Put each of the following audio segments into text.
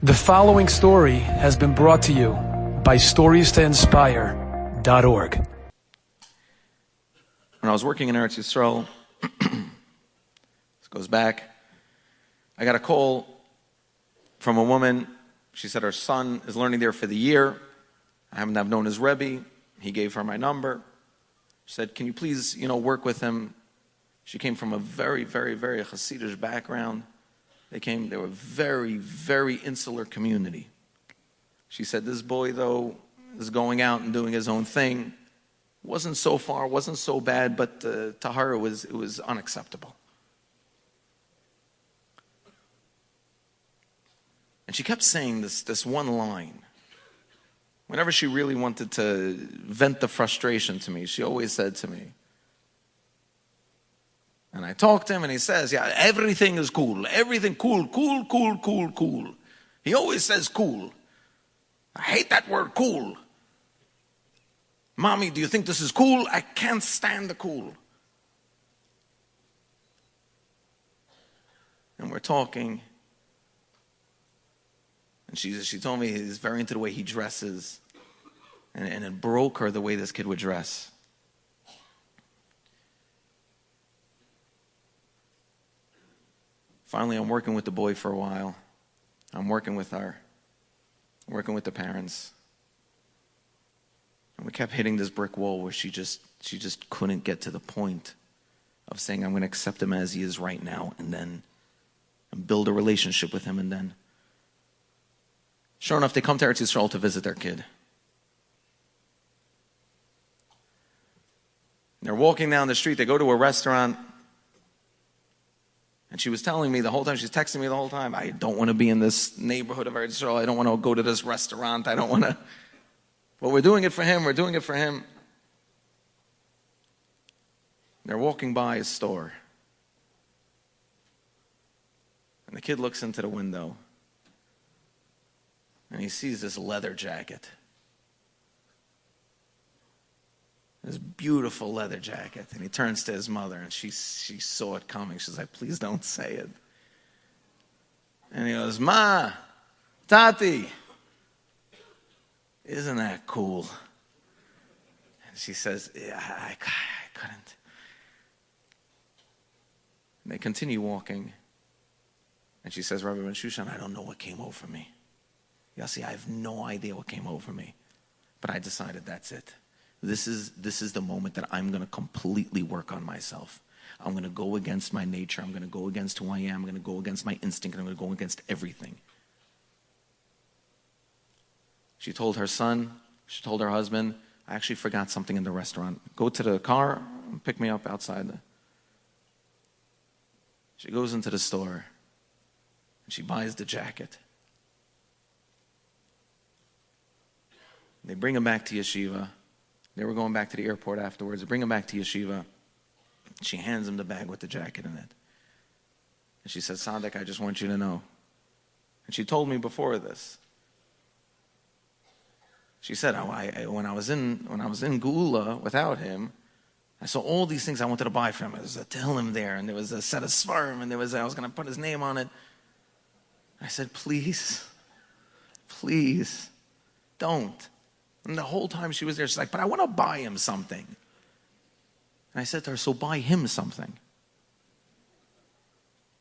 The following story has been brought to you by StoriesToInspire.org. When I was working in Eretz Yisrael, this goes back, I got a call from a woman. She said her son is learning there for the year. I happen to have known his Rabbi. He gave her my number. She said, can you please, work with him? She came from a very, very, very Hasidic background. They were a very, very insular community. She said, this boy, though, is going out and doing his own thing. Wasn't so far, wasn't so bad, but to her it was unacceptable. And she kept saying this one line. Whenever she really wanted to vent the frustration to me, she always said to me, and I talked to him and he says, yeah, everything is cool. Everything cool, cool, cool, cool, cool. He always says cool. I hate that word cool. Mommy, do you think this is cool? I can't stand the cool. And we're talking. And she told me he's very into the way he dresses. And it broke her the way this kid would dress. Finally, I'm working with the boy for a while. I'm working with her. I'm working with the parents. And we kept hitting this brick wall where she just couldn't get to the point of saying, I'm going to accept him as he is right now and build a relationship with him. And then, sure enough, they come to Eretz Yisrael to visit their kid. And they're walking down the street. They go to a restaurant. And she was telling me the whole time, she's texting me the whole time, I don't want to be in this neighborhood of Eretz Yisrael. I don't want to go to this restaurant. I don't want to. But we're doing it for him. We're doing it for him. They're walking by a store. And the kid looks into the window. And he sees this leather jacket. This beautiful leather jacket. And he turns to his mother, and she saw it coming. She's like, please don't say it. And he goes, Ma, Tati, isn't that cool? And she says, yeah, I couldn't. And they continue walking. And she says, Rabbi Bensoussan, I don't know what came over me. Yossi, I have no idea what came over me. But I decided that's it. This is the moment that I'm going to completely work on myself. I'm going to go against my nature. I'm going to go against who I am. I'm going to go against my instinct. I'm going to go against everything. She told her son, she told her husband, I actually forgot something in the restaurant. Go to the car and pick me up outside. She goes into the store and she buys the jacket. They bring him back to yeshiva. They were going back to the airport afterwards. They bring him back to yeshiva. She hands him the bag with the jacket in it. And she says, Sadek, I just want you to know. And she told me before this. She said, when I was in Geula without him, I saw all these things I wanted to buy for him. There was a Tehillim there, and there was a set of Svarim, and I was going to put his name on it. I said, please, don't. And the whole time she was there, she's like, but I want to buy him something. And I said to her, so buy him something.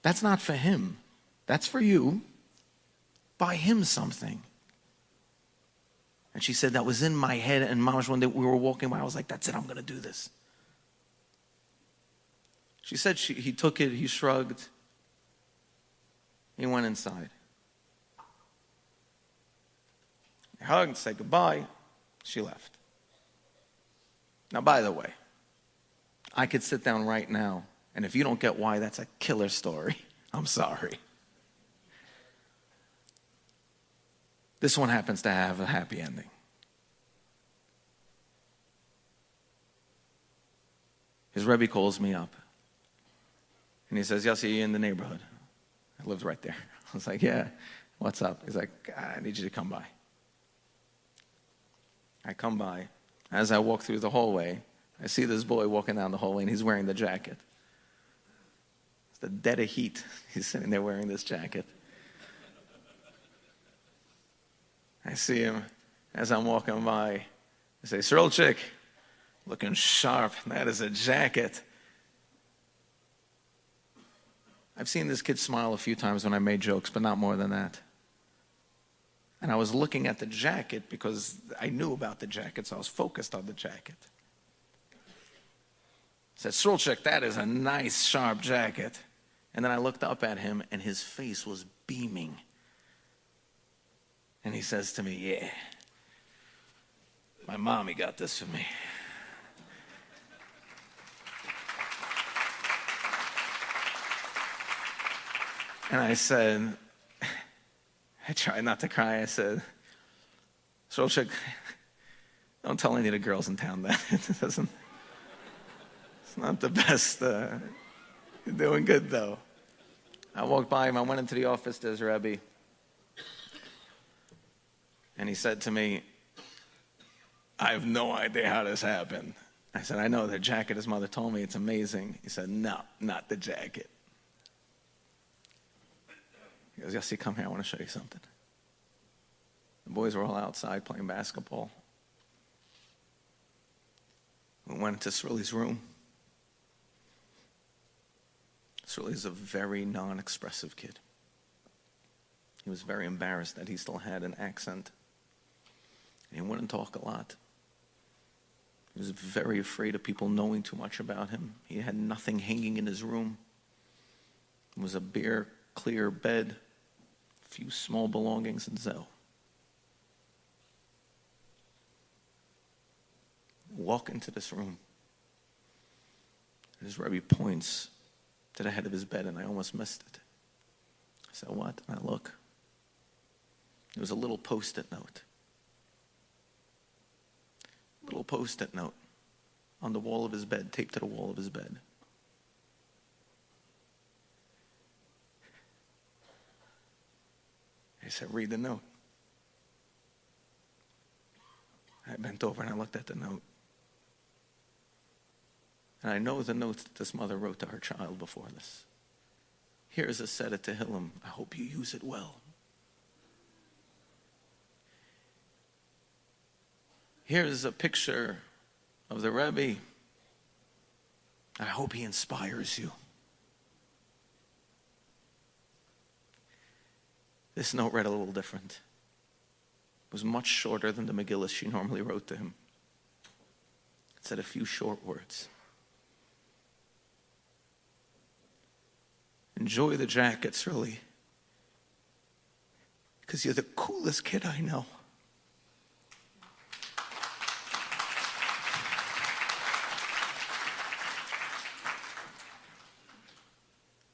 That's not for him. That's for you. Buy him something. And she said, that was in my head. And Mamash, one day we were walking by, I was like, that's it, I'm going to do this. She said he took it, he shrugged. He went inside. He hugged, said goodbye. She left. Now, by the way, I could sit down right now, and if you don't get why, that's a killer story. I'm sorry. This one happens to have a happy ending. His Rebbe calls me up, and he says, Yossi, you in the neighborhood? I lived right there. I was like, yeah, what's up? He's like, I need you to come by. I come by. As I walk through the hallway, I see this boy walking down the hallway, and he's wearing the jacket. It's the dead of heat. He's sitting there wearing this jacket. I see him as I'm walking by. I say, Srolchik, looking sharp. That is a jacket. I've seen this kid smile a few times when I made jokes, but not more than that. And I was looking at the jacket because I knew about the jacket, so I was focused on the jacket. I said, Srolchik, that is a nice, sharp jacket. And then I looked up at him, and his face was beaming. And he says to me, yeah, my mommy got this for me. And I said, I tried not to cry. I said, Srolchik, don't tell any of the girls in town that. It's not the best. You're doing good, though. I walked by him. I went into the office. There's Rabbi. And he said to me, I have no idea how this happened. I said, I know the jacket. His mother told me it's amazing. He said, no, not the jacket. He goes, Yossi, come here. I want to show you something. The boys were all outside playing basketball. We went into Sruli's room. Sruli's a very non-expressive kid. He was very embarrassed that he still had an accent. He wouldn't talk a lot. He was very afraid of people knowing too much about him. He had nothing hanging in his room. It was a bare, clear bed, a few small belongings, and Zell. Walk into this room. And his Rabbi points to the head of his bed, and I almost missed it. I said, what? And I look. There was a little post-it note. Little post-it note on the wall of his bed, taped to the wall of his bed. He said, read the note. I bent over and I looked at the note. And I know the note that this mother wrote to her child before this. Here's a Seder Tehillim. I hope you use it well. Here's a picture of the Rabbi. I hope he inspires you. This note read a little different. It was much shorter than the Megillah she normally wrote to him. It said a few short words. Enjoy the jackets, really. Because you're the coolest kid I know.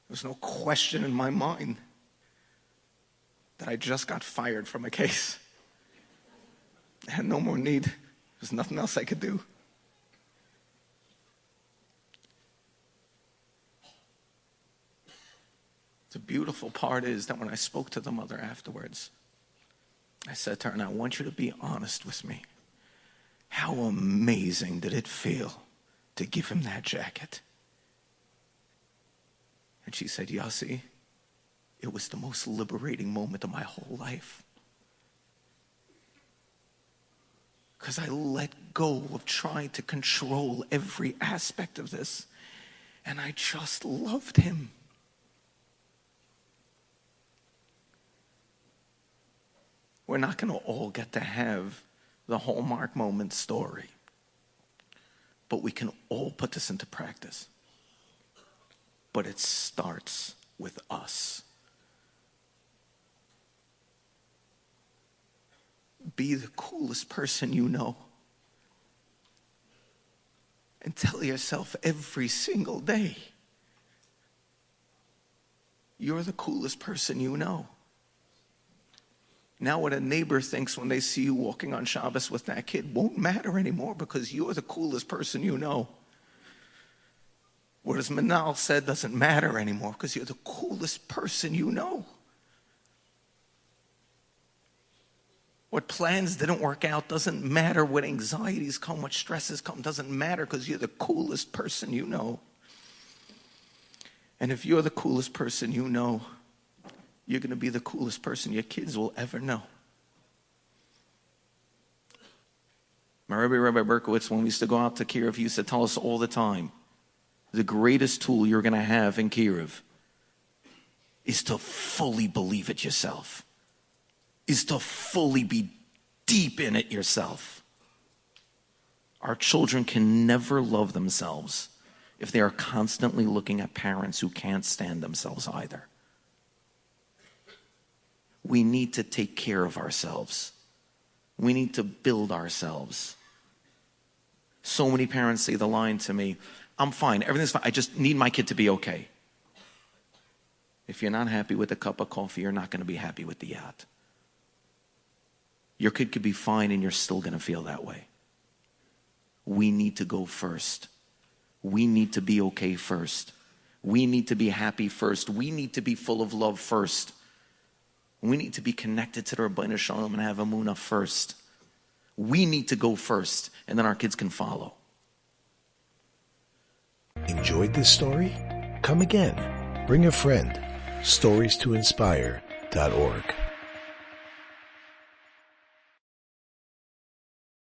There's no question in my mind that I just got fired from a case. I had no more need. There's nothing else I could do. The beautiful part is that when I spoke to the mother afterwards, I said to her, and I want you to be honest with me. How amazing did it feel to give him that jacket? And she said, Yossi, it was the most liberating moment of my whole life. Because I let go of trying to control every aspect of this. And I just loved him. We're not going to all get to have the Hallmark moment story. But we can all put this into practice. But it starts with us. Be the coolest person you know. And tell yourself every single day, you're the coolest person you know. Now what a neighbor thinks when they see you walking on Shabbos with that kid won't matter anymore because you're the coolest person you know. What as Manal said doesn't matter anymore because you're the coolest person you know. What plans didn't work out doesn't matter. What anxieties come, what stresses come, doesn't matter because you're the coolest person you know. And if you're the coolest person you know, you're going to be the coolest person your kids will ever know. My Rabbi Berkowitz, when we used to go out to Kiev, he used to tell us all the time, the greatest tool you're going to have in Kiev is to fully believe it yourself, is to fully be deep in it yourself. Our children can never love themselves if they are constantly looking at parents who can't stand themselves either. We need to take care of ourselves. We need to build ourselves. So many parents say the line to me, I'm fine, everything's fine, I just need my kid to be okay. If you're not happy with a cup of coffee, you're not going to be happy with the yacht. Your kid could be fine and you're still going to feel that way. We need to go first. We need to be okay first. We need to be happy first. We need to be full of love first. We need to be connected to the Rabbi Shalom and have Emunah first. We need to go first, and then our kids can follow. Enjoyed this story? Come again. Bring a friend. StoriesToInspire.org